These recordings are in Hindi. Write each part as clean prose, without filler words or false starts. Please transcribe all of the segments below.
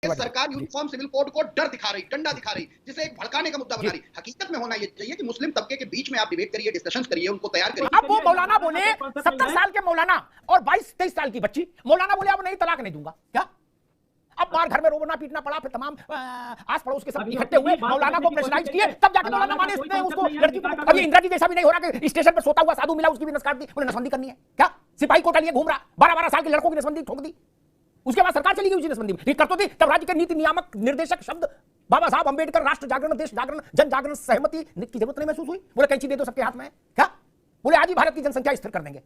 सरकार यूनिफॉर्म सिविल कोड को डर दिखा रही, डंडा दिखा रही, जिसे एक भड़काने का मुद्दा बना रही। हकीकत में होना ये चाहिए कि मुस्लिम तबके के बीच में आप डिबेट करिए, डिस्कशन करिए, उनको तैयार करिए। अब वो मौलाना बोले 70 साल के मौलाना और 22-23 साल की बच्ची, मौलाना बोले अब नहीं तलाक नहीं दूंगा, क्या? अब बाहर घर में रोना पीटना पड़ा, फिर तमाम आस पड़ोस के सब इकट्ठे हुए, मौलाना को प्रेशराइज किए, तब जाके मौलाना माने उसको लड़की को। अब ये इंदिरा जी जैसा भी नहीं हो रहा कि स्टेशन पर सोता हुआ साधु मिला, उसकी भी नस काट दी, बोले नसबंदी करनी है क्या? सिपाही कोटा लिए घूम रहा, 12-12 साल के लड़कों की नसबंदी ठोक दी, उसके बाद सरकार चली गई उसी नसबंदी में। कर तो थी तब राज्य के नीति नियामक निर्देशक शब्द बाबा साहब अंबेडकर, राष्ट्र जागरण, देश जागरण, जन जागरण, सहमति की जरूरत नहीं महसूस हुई। बोले कैंची दे दो सबके हाथ में, क्या? बोले आज ही भारत की जनसंख्या स्थिर कर देंगे।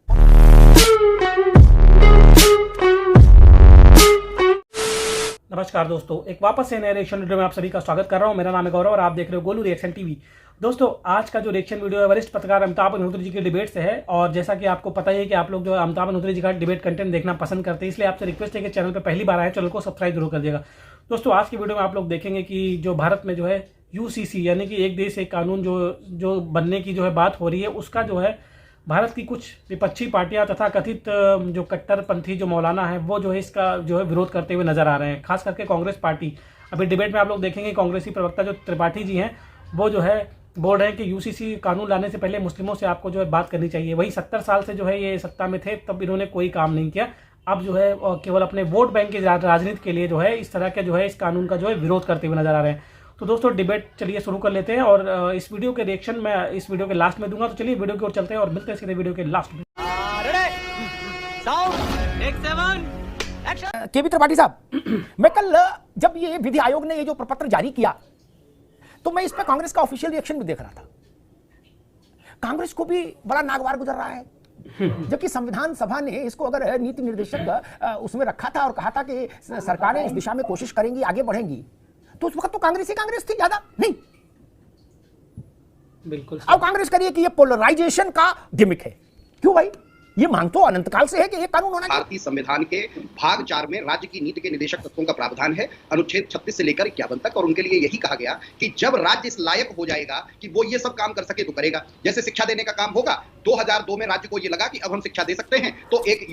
नमस्कार दोस्तों, एक वापस से नए रिएक्शन वीडियो में आप सभी का स्वागत कर रहा हूं। मेरा नाम है गौरव और आप देख रहे हो गोलू रिएक्शन टीवी। दोस्तों, आज का जो रिएक्शन वीडियो है वरिष्ठ पत्रकार अमिताभ अग्निहोत्री जी के डिबेट से है। और जैसा कि आपको पता ही है कि आप लोग जो अमिताभ अग्निहोत्री जी का डिबेट कंटेंट देखना पसंद करते हैं, इसलिए आपसे रिक्वेस्ट है कि चैनल पर पहली बार आए चैनल को सब्सक्राइब जरूर कर दिएगा। दोस्तों, आज की वीडियो में आप लोग देखेंगे कि जो भारत में जो है यूसीसी यानी कि एक देश एक कानून जो बनने की जो है बात हो रही है, उसका जो है भारत की कुछ विपक्षी पार्टियां तथा कथित जो कट्टरपंथी जो मौलाना है वो जो है इसका जो है विरोध करते हुए नजर आ रहे हैं। खास करके कांग्रेस पार्टी, अभी डिबेट में आप लोग देखेंगे कांग्रेसी प्रवक्ता जो त्रिपाठी जी हैं वो जो है बोल रहे हैं कि यूसीसी कानून लाने से पहले मुस्लिमों से आपको जो है बात करनी चाहिए। वही 70 साल से जो है ये सत्ता में थे, तब इन्होंने कोई काम नहीं किया। अब जो है केवल अपने वोट बैंक की राजनीति के लिए जो है इस तरह के जो है इस कानून का जो है विरोध करते हुए नजर आ रहे हैं। तो दोस्तों, डिबेट चलिए शुरू कर लेते हैं और इस वीडियो के रिएक्शन मैं इस वीडियो के लास्ट में दूंगा। तो चलिए वीडियो की ओर चलते हैं और मिलते हैं सीधे वीडियो के लास्ट में। केबी त्रिपाठी साहब, मैं कल जब ये विधि आयोग ने ये जो प्रपत्र जारी किया तो मैं इस पर कांग्रेस का ऑफिशियल रिएक्शन भी देख रहा था। कांग्रेस को भी बड़ा नागवार गुजर रहा है, जबकि संविधान सभा ने इसको अगर नीति निर्देशक उसमें रखा था और कहा था कि सरकारें इस दिशा में कोशिश करेंगी, आगे बढ़ेंगी, तो उस वक्त तो कांग्रेस ही कांग्रेस थी, ज्यादा नहीं। बिल्कुल। अब कांग्रेस करिए कि ये पोलराइजेशन का गिमिक है। क्यों भाई? ये मांग तो अनंत काल से है कि ये कानून होना चाहिए। भारतीय संविधान के भाग 4 में राज्य की नीति के निदेशक तत्वों का प्रावधान है, अनुच्छेद 36 से लेकर 51 तक। और उनके लिए यही कहा गया कि जब राज्य इस लायक हो जाएगा कि वो ये सब काम कर सके तो करेगा। जैसे शिक्षा देने का काम होगा, 2002 में राज्य को ये लगा कि अब हम शिक्षा दे सकते हैं, तो एक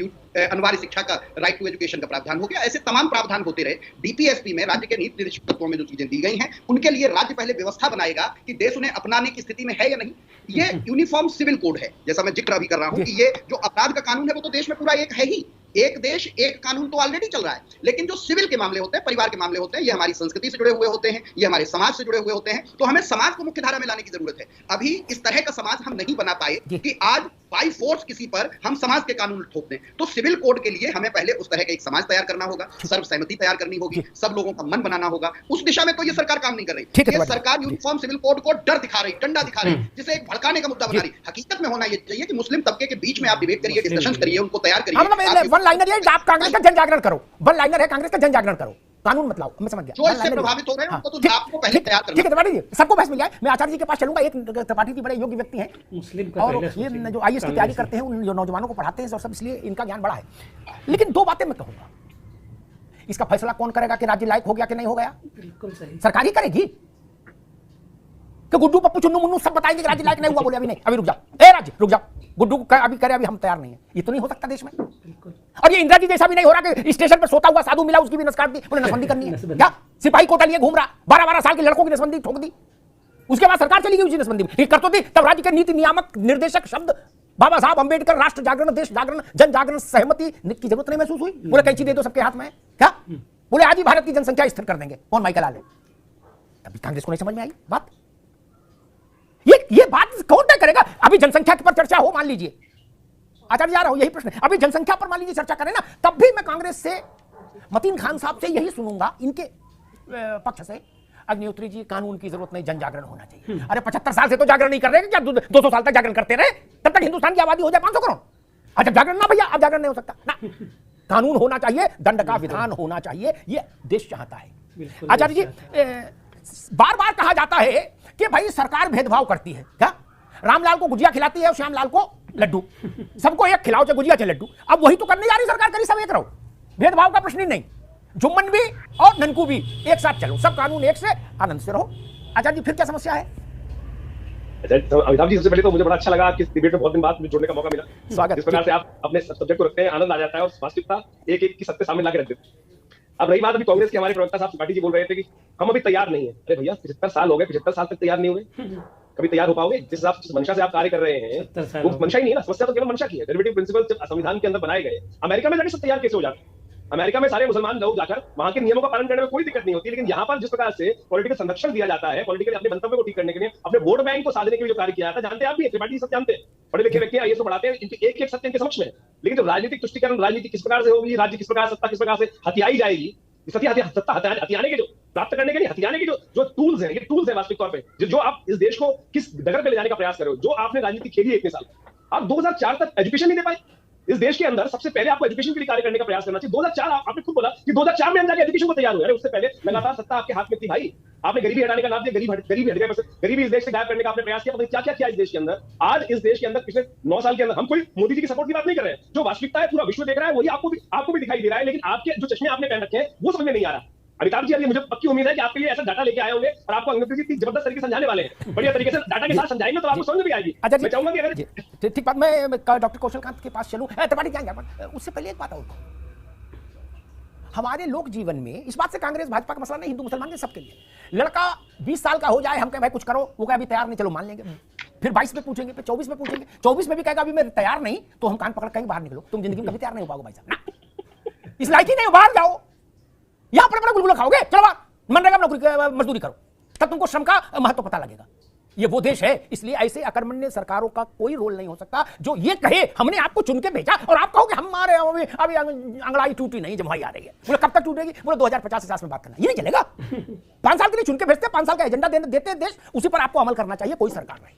अनिवार्य शिक्षा का राइट टू एजुकेशन का प्रावधान हो गया। ऐसे तमाम प्रावधान होते रहे। डीपीएसपी में राज्य के नीति निदेशक तत्वों में जो चीजें दी गई हैं, उनके लिए राज्य पहले व्यवस्था बनाएगा कि देश उन्हें अपनाने की स्थिति में है या नहीं। ये यूनिफॉर्म सिविल कोड है, जैसा मैं जिक्र अभी कर रहा हूं कि ये जो अपराध का कानून है वो तो देश में पूरा एक है ही। एक देश एक कानून तो ऑलरेडी चल रहा है, लेकिन जो सिविल के मामले होते हैं, परिवार के मामले होते हैं, ये हमारी संस्कृति से जुड़े हुए होते हैं, ये हमारे समाज से जुड़े हुए होते हैं। तो हमें समाज को मुख्य धारा में लाने की जरूरत है। अभी इस तरह का समाज हम नहीं बना पाए कि आज बाय फोर्स किसी पर हम समाज के कानून ठोक दें। तो सिविल कोड के लिए हमें पहले उस तरह का एक समाज तैयार करना होगा, सर्वसहमति तैयार करनी होगी, सब लोगों का मन बनाना होगा। उस दिशा में तो ये सरकार काम नहीं कर रही। ये सरकार यूनिफॉर्म सिविल कोड को डर दिखा रही, डंडा दिखा रही, जिसे एक भड़काने का मुद्दा बना रही। हकीकत में होना ये चाहिए कि मुस्लिम तबके के बीच में आप डिबेट करिए, डिस्कशन करिए, उनको तैयार करिए। वन लाइनर ये आप कांग्रेस का जन जागरण करो, वन लाइनर है कांग्रेस का जन जागरण करो, कानून मत लाओ। मैं समझ गया, जो इससे प्रभावित हो रहे हैं उनको तो आपको पहले तैयार करना। ठीक है त्रिपाठी जी, सबको बहस मिल जाए। मैं आचार्य जी के पास चलूंगा। एक त्रिपाठी जी बड़े योग्य व्यक्ति हैं और ये जो आईएएस की तैयारी करते हैं, उन जो नौजवानों को पढ़ाते हैं और सब, इसलिए इनका ज्ञान बड़ा है। लेकिन दो बातें मैं कहूंगा, इसका फैसला कौन करेगा कि राज्य लायक हो गया कि नहीं हो गया? बिल्कुल सही। सरकार ही करेगी कि गुड्डू पप्पू चुन्नू मुन्नू सब बताएंगे कि राज्य लायक नहीं हुआ। बोले अभी नहीं, अभी रुक जाओ, ए राज्य रुक जाओ, गुड्डू अभी करे, अभी हम तैयार नहीं है। ये तो नहीं हो सकता देश में। और ये इंदिरा जी जैसा भी नहीं हो रहा कि स्टेशन पर सोता हुआ साधु मिला, उसकी भी नस काट दी, बोले नसबंदी करनी है क्या? सिपाही कोटा लिए घूम रहा, 12-12 साल के लड़कों की नसबंदी ठोक दी, उसके बाद सरकार चली गई उसी नसबंदी में। कर तो थी तब राज्य के नीति नियामक निर्देशक शब्द बाबा साहब अंबेडकर, राष्ट्र जागरण, देश जागरण, जन जागरण, सहमति की जरूरत नहीं महसूस हुई। बोले कैंची दे दो सबके हाथ में, क्या? बोले आज ही भारत की जनसंख्या स्थिर कर देंगे। कौन माइकल आले? तभी कांग्रेस को नहीं समझ में आई बात। ये बात कौन तय करेगा? अभी जनसंख्या पर चर्चा हो, मान लीजिए, आचार्य जा रहा हूं, यही प्रश्न है। अभी जनसंख्या पर मान लीजिए चर्चा करें ना, तब भी मैं कांग्रेस से, मतीन खान साहब से यही सुनूंगा, इनके पक्ष से, अग्निहोत्री जी कानून की जरूरत नहीं, जन जागरण होना चाहिए। अरे 75 साल से तो जागरण नहीं कर रहे क्या? 200 साल तक जागरण करते रहे, तब तक हिंदुस्तान की आबादी हो जाए 500 करोड़। अच्छा जागरण ना भैया, अब जागरण नहीं हो सकता ना। कानून होना चाहिए, दंड का विधान होना चाहिए, ये देश चाहता है। आचार्य जी, बार बार कहा जाता है कि भाई सरकार भेदभाव करती है, क्या? रामलाल को गुजिया खिलाती है और श्यामलाल को लड्डू, सबको एक खिलाओ, चाहे गुजिया चाहे लड्डू। अब वही तो करने जा रही सरकार, करी सब एक रहो, भेदभाव का प्रश्न ही नहीं। जुम्मन भी और ननकू भी एक साथ चलो, सब कानून एक से, आनंद से रहो। आचार्य जी फिर क्या समस्या है? अमिताभ जी, सबसे पहले तो मुझे बड़ा अच्छा लगा कि इस डिबेट में बहुत दिन बाद जुड़ने का मौका मिला। स्वागत। जिस प्रकार से आप अपने सब्जेक्ट को रखते हैं, आनंद आ जाता है और वास्तविकता एक एक की सबके सामने लाके रख देते हैं। अब रही बात, अभी कांग्रेस के हमारे प्रवक्ता साहब त्रिपाठी जी बोल रहे थे कि हम अभी तैयार नहीं है। अरे भैया 75 साल हो गए, 75 साल तक तैयार नहीं हुए, कभी तैयार हो पाओगे? जिस मंशा से आप कार्य कर रहे हैं वो मंशा ही नहीं है ना, समस्या तो केवल मंशा की है। डेरिवेटिव प्रिंसिपल जब संविधान के अंदर बनाए गए, अमेरिका में जाके सब तैयार कैसे हो जाते? अमेरिका में सारे मुसलमान लोग जाकर वहां के नियमों का पालन करने में कोई दिक्कत नहीं होती, लेकिन यहाँ पर जिस प्रकार से पॉलिटिकल संरक्षण दिया जाता है, पॉलिटिकल अपने मंतव्य को ठीक करने के लिए, अपने वोट बैंक को साधने के लिए जो कार्य किया जाता है, जानते हैं आप भी, त्रिपाठी सब जानते हैं, पढ़े लिखे व्यक्ति आईएएस को पढ़ाते हैं, इनके एक एक सत्य इनके समक्ष में है। लेकिन जो राजनीतिक तुष्टिकरण, राजनीति किस प्रकार से होगी, राज्य किस प्रकार, सत्ता किस प्रकार से हथियाई जाएगी, सत्ता हथियाने के जो प्राप्त करने के लिए हथियाने के जो टूल्स हैं, ये टूल्स है वास्तविक तौर पे जो आप इस देश को किस डगर पे ले जाने का प्रयास कर रहे हो। जो आपने राजनीति खेली है इतने साल, आप 2004 तक एजुकेशन नहीं दे पाए। इस देश के अंदर सबसे पहले आपको एजुकेशन के लिए कार्य करने का प्रयास करना चाहिए। 2004 आपने खुद बोला कि 2004 में हम जाके एजुकेशन को तैयार हुए। अरे उससे पहले लगातार सत्ता आपके हाथ में थी भाई, आपने गरीबी हटाने का नाम दिया, गरीबी हट गया, गरीबी इस देश से गायब करने का आपने प्रयास किया, क्या क्या किया इस देश के अंदर। आज इस देश के अंदर पिछले 9 साल के अंदर हम कोई मोदी जी की सपोर्ट की बात नहीं कर रहे हैं, जो वास्तविकता है पूरा विश्व देख रहा है, वही आपको भी दिखाई दे रहा है, लेकिन आपके जो चश्मे आपने पहन रखे हैं वो समझ में नहीं आ रहा। अमिताभ जी, अभी मुझे पक्की उम्मीद है कि आपके लिए ऐसा डाटा लेके आए होंगे और आपको अंग्रेजी की जबरदस्त तरीके से समझाने वाले हैं, बढ़िया तरीके से डाटा के साथ समझाएंगे तो आपको समझ में आएगी। अच्छा मैं चाहूंगा कि अगर ठीक बात, मैं डॉक्टर कौशलकांत के पास चलूं, त्रिपाठी क्या, उससे पहले एक बात और, हमारे लोक जीवन में इस बात से कांग्रेस भाजपा का मसला नहीं, हिंदू मुसलमान के सबके लिए, लड़का 20 साल का हो जाए, हम कहें भाई कुछ करो, वो कहे अभी तैयार नहीं, चलो मान लेंगे, फिर 22 में पूछेंगे, फिर 24 में पूछेंगे, 24 में भी कहेगा अभी मैं तैयार नहीं, तो हम कान पकड़ कहीं बाहर निकलो, तुम जिंदगी में कभी तैयार नहीं हो पाओगे भाई साहब, इस लायक ही नहीं, बाहर जाओ, यहां पर बड़ा गुलगुला खाओगे, चलो बाहर मनरेगा में नौकरी मजदूरी करो, तब तुमको श्रम का महत्व पता लगेगा। ये वो देश है, इसलिए ऐसे अकर्मण्य सरकारों का कोई रोल नहीं हो सकता जो ये कहे हमने आपको चुन के भेजा और आप कहोगे हमारे अभी अंगड़ाई टूटी नहीं, जमाई आ रही है, बोले कब तक टूटेगी, बोले 2050 में बात करना, ये नहीं चलेगा। 5 साल के लिए चुन के भेजते, 5 साल का एजेंडा देते हैं देश, उसी पर आपको अमल करना चाहिए, कोई सरकार नहीं,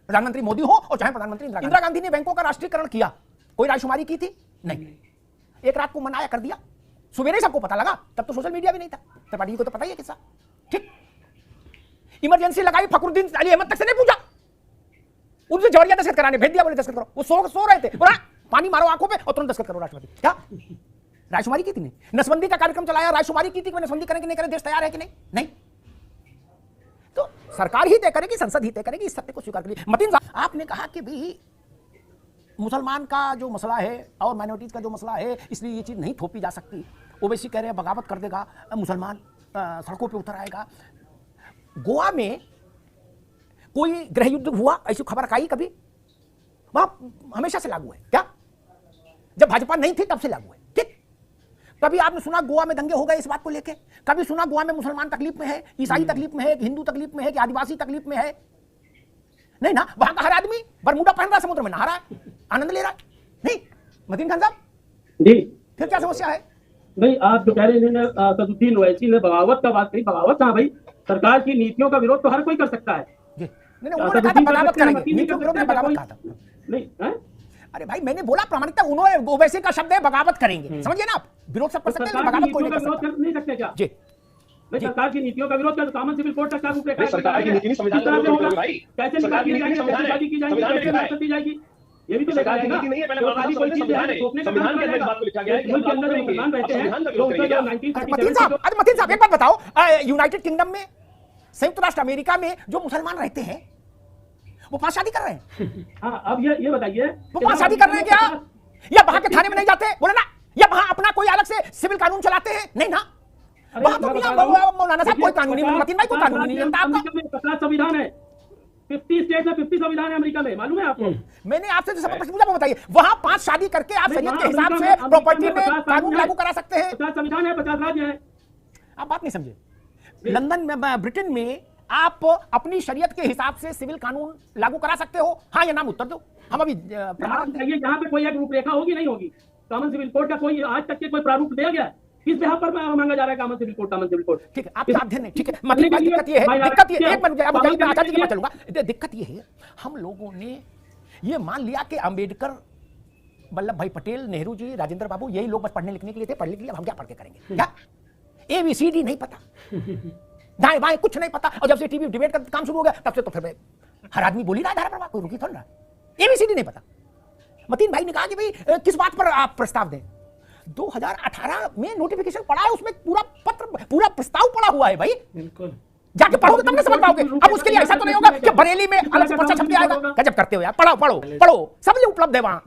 प्रधानमंत्री मोदी हो और चाहे प्रधानमंत्री इंदिरा गांधी ने बैंकों का राष्ट्रीयकरण किया, कोई राजकुमारी की थी नहीं, एक रात को मनाया कर दिया, सुबह सबको पता लगा, तब तो सोशल मीडिया भी नहीं था, त्रिपाठी को तो पता ही है किस्सा, ठीक। इमरजेंसी लगाई, फखरुद्दीन अली अहमद तक से नहीं पूछा, उनसे जबरिया दस्तखत कराने भेज दिया, बोले दस्तखत करो, वो सो रहे थे, बोला पानी मारो आंखों पे और तुरंत दस्तखत करो राष्ट्रपति। क्या राजकुमारी की थी? नहीं। नसबंदी का कार्यक्रम चलाया, राजकुमारी की थी कि नसबंदी करें कि नहीं करें, देश तैयार है कि नहीं? नहीं। तो सरकार ही तय करेगी, संसद ही तय करेगी, इस सत्य को स्वीकार करिए। मतीन साहब, आपने कहा कि भाई मुसलमान का जो मसला है और माइनॉरिटीज का जो मसला है, इसलिए ये चीज नहीं थोपी जा सकती। ओवैसी कह रहे हैं बगावत कर देगा मुसलमान, सड़कों पे उतर आएगा। गोवा में कोई गृह युद्ध हुआ, ऐसी खबर आई कभी? वहां हमेशा से लागू है क्या? जब भाजपा नहीं थी तब से लागू है, ठीक। कभी आपने सुना गोवा में दंगे हो गए इस बात को लेके? कभी सुना गोवा में मुसलमान तकलीफ में है, ईसाई तकलीफ में है, हिंदू तकलीफ में है, कि आदिवासी तकलीफ में है? नहीं ना। वहां का हर आदमी बरमूडा पहन रहा, समुद्र में नहा रहा है, आनंद ले रहा है। नहीं मतीन खान साहब जी, फिर क्या समस्या है? नहीं, आप जो कह रहे हैं सदुद्दीन ओवैसी ने बगावत का बात कही, बगावत कहाँ भाई? सरकार की नीतियों का विरोध तो हर कोई कर सकता है। जी नहीं, उन्होंने कहा था बगावत करेंगे, नीतियों के विरोध में बगावत कहा था। नहीं है? अरे भाई मैंने बोला प्रामाणिकता, उन्होंने ओवैसी का शब्द है बगावत करेंगे, समझिए ना आप, विरोध सब कर सकते हैं, बगावत कोई नहीं कर सकता। नहीं सकते क्या जी सरकार की नीतियों का विरोध कर, कॉमन सिविल कोड का क्या रूपरेखा? सरकार की नीति नहीं, संविधान का विरोध होगा भाई। कैसे सरकार की नीति संविधान है, की जाएगी, संविधान कैसे में रियासत दी जाएगी? ये भी तो सरकार की नीति नहीं है, पहले खाली कोई चीज है, संविधान के अंदर इस बात को लिखा गया है कि मुल्क के अंदर जो मुसलमान रहते हैं, जो उनका जो 1937 मतीन साहब एक बात बताओ, यूनाइटेड किंगडम में, संयुक्त राष्ट्र अमेरिका में जो मुसलमान रहते हैं वो 5 शादी कर रहे हैं। हाँ, अब ये बताइए वो 5 शादी कर रहे हैं क्या? या वहां के थाने में नहीं जाते, बोले ना, या वहां अपना कोई अलग से सिविल कानून चलाते हैं? नहीं ना, वहां तो मौलाना साहब कोई कानूनी, मतीन भाई कोई कानूनी नहीं जनता आपका संविधान है, 50 स्टेट में 50 संविधान है अमेरिका में, मालूम है आपको? मैंने आपसे जो सब प्रश्न पूछा वो बताइए, वहां 5 शादी करके आप शरीयत के हिसाब से प्रॉपर्टी में कानून लागू करा सकते हैं? 50 संविधान है, 50 राज्य है। आप बात नहीं समझे। लंदन में, ब्रिटेन में आप अपनी शरीयत के हिसाब से सिविल कानून लागू करा सकते हो? हाँ या नाम उत्तर दो, हम अभी यहाँ पे कोई एक रूपरेखा होगी नहीं होगी? कॉमन सिविल कोड का कोई आज तक के कोई प्रारूप दिया गया? किस बिहार पर मांगा जा रहा है common civil code? Common civil code, ठीक है, आपका अध्ययन है, ठीक है। मतलब दिक्कत ये है, एक मिनट आचार्य जी के पास चलूंगा। दिक्कत ये है, हम लोगों ने ये मान लिया कि अंबेडकर, वल्लभ भाई पटेल, नेहरू जी, राजेंद्र बाबू, यही लोग बस पढ़ने लिखने के लिए थे, पढ़ने के लिए, हम क्या पढ़ के करेंगे? क्या ABCD नहीं पता, दाएं बाएं कुछ नहीं पता, और जब से टीवी डिबेट का काम शुरू हो गया तब से तो फिर हर आदमी बोली रहा है धारा पर, कोई रुकी थोड़ा, ABCD नहीं पता। मतीन भाई ने कहा कि भाई किस बात पर आप प्रस्ताव दें? 2018 में नोटिफिकेशन पड़ा है, उसमें पूरा पत्र, पूरा प्रस्ताव पड़ा हुआ है भाई, बिल्कुल जाके पढ़ोगे तब ना समझ पाओगे। अब उसके लिए ऐसा तो नहीं होगा कि बरेली में अलग से पर्चा छप के आएगा, गजब करते हो यार, पढ़ो पढ़ो पढ़ो, सब ये उपलब्ध है वहां,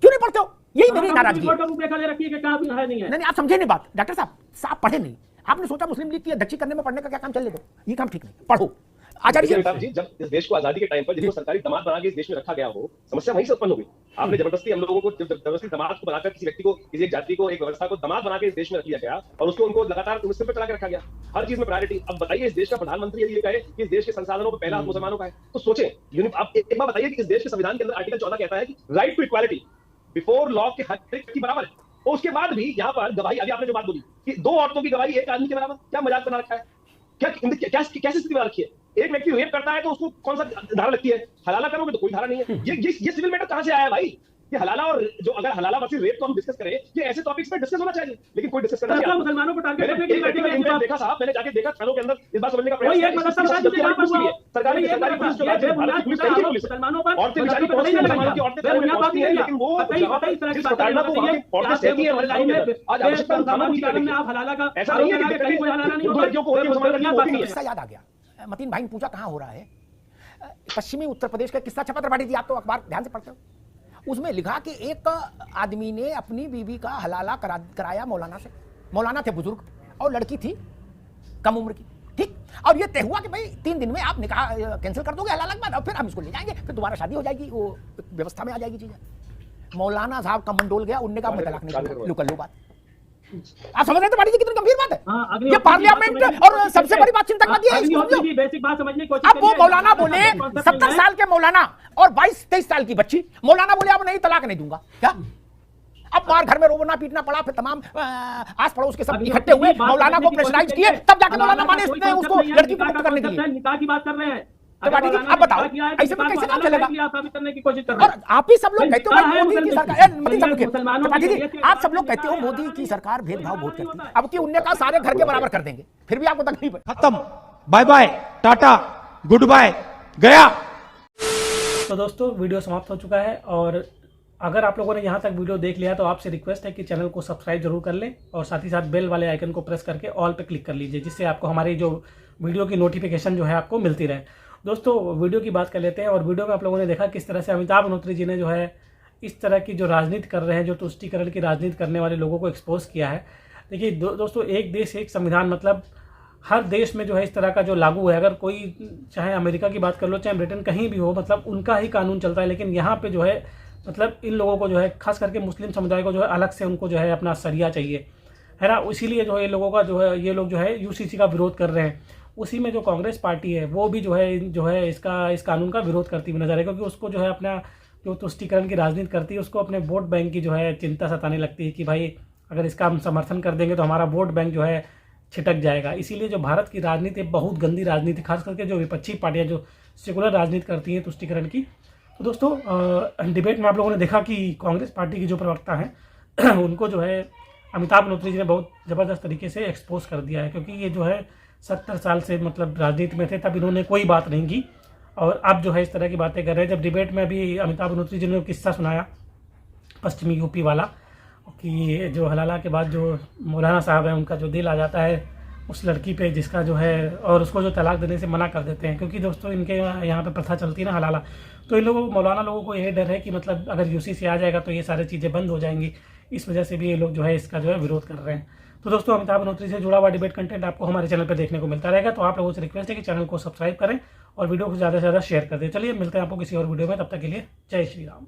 क्यों नहीं पढ़ते हो? यही मेरी नाराजगी है। रूपरेखा ले रखी है कि क्या है नहीं है। नहीं, आप समझे नहीं बात डॉक्टर साहब, आप पढ़े नहीं। आपने सोचा मुस्लिम लीग की अध्यक्षी करने में पढ़ने का क्या काम, चलने दो, ये काम ठीक नहीं, पढ़ो। आचार्य जी, जब इस देश को आजादी के टाइम पर जिसको सरकारी दामाद बना के इस देश में रखा गया हो, समस्या वहीं से उत्पन्न हो गई। आपने जबरदस्ती हम लोगों को, जबरदस्ती दामाद को बनाकर किसी व्यक्ति को, किसी एक जाति को, एक व्यवस्था को दामाद बना के इस देश में रख लिया गया और उसको उनको लगातार सिर पर चला के रखा गया, हर चीज में प्रायोरिटी। अब बताइए, इस देश का प्रधानमंत्री यदि ये कहे कि इस देश के संसाधनों पर पहला मुसलमानों का है, तो सोचें। आप एक बार बताइए कि इस देश के संविधान के अंदर आर्टिकल 14 कहता है कि right to equality before law के हर एक की बराबर है, और उसके बाद भी यहाँ पर गवाही, अभी आपने जो बात बोली कि 2 औरतों की गवाही एक आदमी के बराबर, क्या मजाक बना रखा है? कैसी स्थिति बना रखी है? एक व्यक्ति रेप करता है तो उसको कौन सा धारा लगती है? हलाला करोगे तो कोई धारा नहीं है। ये सिविल मैटर कहां से आया है भाई? ये हलाला, और जो अगर हलाला वर्सेस रेप को हम डिस्कस करें, ये ऐसे टॉपिक्स पे डिस्कस होना चाहिए, लेकिन कोई डिस्कस करना नहीं। मुसलमानों को टारगेट करने की बैठी है। देखा साहब, मैंने जाके देखा थानों के अंदर इस बात समझने का प्रयास किया। सरकारी पुलिस जो राज्य भारत की पुलिस मुसलमानों पर औरतें बेचारी पहुंचती हैं, मुसलमानों की औरतें पहुंचती हैं, लेकिन वो जिस प्रताड़ना को वहां की औरतें सहती हैं हमारे लाइन में, आज आवश्यकता मुसलमानों की करने आप हलाला का ऐसा नहीं है कि कहीं कोई हलाला नहीं होता, लड़कियों को होती है, मुसलमान लड़कियों को होती नहीं है। किस्सा याद आ गया, मतीन भाई ने पूछा कहाँ हो रहा है। पश्चिमी उत्तर प्रदेश का किस्सा छपा त्रिपाठी जी, आप तो अखबार ध्यान से पढ़ते हो। उसमें लिखा कि एक आदमी ने अपनी बीवी का हलाला कराया मौलाना से। मौलाना थे बुजुर्ग और लड़की थी कम उम्र की, ठीक। और ये तय हुआ कि भाई 3 दिन में आप निकाह कैंसिल कर दोगे हलाला के बाद, और फिर हम इसको ले जाएंगे, फिर दोबारा शादी हो जाएगी, वो व्यवस्था में आ जाएगी चीजें। मौलाना साहब का मन डोल गया, उनने कहा मैं तलाक नहीं दूंगा। लो कर लो बात। आप समझ रहे हैं कितनी गंभीर बात है? ये पार्लियामेंट और सबसे बड़ी बात चिंतक है। बेसिक बात समझने की कोशिश। अब वो मौलाना बोले, 70 साल के मौलाना और 22-23 साल की बच्ची, मौलाना बोले अब नहीं तलाक नहीं दूंगा। क्या? अब बाहर घर में रोना पीटना पड़ा, फिर तमाम आस पड़ोस के सब इकट्ठे हुए, मौलाना को प्रेशराइज किए, तब जाके मौलाना माने उसको लड़की को मुक्त करने के लिए। निकाह की बात कर रहे हैं, आप बताओ ऐसे में कैसे काम चलेगा? करने की कोशिश कर रहे और आप ही सब लोग कहते हो मोदी की सरकार, आप सब लोग कहते हो मोदी की सरकार भेदभाव बहुत करती है। अब की उन्होंने कहा सारे घर के बराबर कर देंगे, फिर भी आपको तकलीफ है। खत्म, bye bye, tata, goodbye, गया। तो दोस्तों, वीडियो समाप्त हो चुका है, और अगर आप लोगों ने यहाँ तक वीडियो देख लिया तो आपसे रिक्वेस्ट है कि चैनल को सब्सक्राइब जरूर कर लें, और साथ ही साथ बेल वाले आइकन को प्रेस करके ऑल पे क्लिक कर लीजिए, जिससे आपको हमारी जो वीडियो की नोटिफिकेशन जो है आपको मिलती रहे। दोस्तों, वीडियो की बात कर लेते हैं, और वीडियो में आप लोगों ने देखा किस तरह से अमिताभ अग्निहोत्री जी ने जो है इस तरह की जो राजनीति कर रहे हैं, जो तुष्टीकरण की राजनीति करने वाले लोगों को एक्सपोज किया है। देखिए दोस्तों, एक देश एक संविधान, मतलब हर देश में जो है इस तरह का जो लागू है, अगर कोई चाहे अमेरिका की बात कर लो, चाहे ब्रिटेन, कहीं भी हो, मतलब उनका ही कानून चलता है। लेकिन यहाँ पे जो है मतलब इन लोगों को जो है, खास करके मुस्लिम समुदाय को जो है अलग से उनको जो है अपना सरिया चाहिए, है ना। इसीलिए जो है ये लोगों का जो है, ये लोग जो है यूसीसी का विरोध कर रहे हैं। उसी में जो कांग्रेस पार्टी है वो भी जो है इस कानून का विरोध करती हुई नजर है, क्योंकि उसको जो है अपना जो तुष्टीकरण की राजनीति करती है, उसको अपने वोट बैंक की जो है चिंता सताने लगती है कि भाई अगर इसका हम समर्थन कर देंगे तो हमारा वोट बैंक जो है छिटक जाएगा। इसीलिए जो भारत की राजनीति बहुत गंदी राजनीति, खास करके जो विपक्षी पार्टियां जो सेकुलर राजनीति करती हैं तुष्टीकरण की। तो दोस्तों, डिबेट में आप लोगों ने देखा कि कांग्रेस पार्टी की जो प्रवक्ता हैं उनको जो है अमिताभ अग्निहोत्री जी ने बहुत ज़बरदस्त तरीके से एक्सपोज कर दिया है, क्योंकि ये जो है 70 साल से मतलब राजनीति में थे, तब इन्होंने कोई बात नहीं की, और अब जो है इस तरह की बातें कर रहे हैं। जब डिबेट में अभी अमिताभ अग्निहोत्री जी ने किस्सा सुनाया पश्चिमी यूपी वाला, कि जो हलाला के बाद जो मौलाना साहब हैं उनका जो दिल आ जाता है उस लड़की पे जिसका जो है, और उसको जो तलाक देने से मना कर देते हैं, क्योंकि दोस्तों इनके यहाँ पे प्रथा चलती है ना हलाला। तो इन लोगों मौलाना लोगों को यही डर है कि मतलब अगर यूसीसी आ जाएगा तो ये सारी चीज़ें बंद हो जाएंगी, इस वजह से भी ये लोग जो है इसका जो है विरोध कर रहे हैं। तो दोस्तों, अमिताभ अग्निहोत्री से जुड़ा हुआ डिबेट कंटेंट आपको हमारे चैनल पर देखने को मिलता रहेगा, तो आप लोगों से रिक्वेस्ट है कि चैनल को सब्सक्राइब करें और वीडियो को ज़्यादा से ज़्यादा शेयर कर दें। चलिए मिलते हैं आपको किसी और वीडियो में, तब तक के लिए जय श्री राम।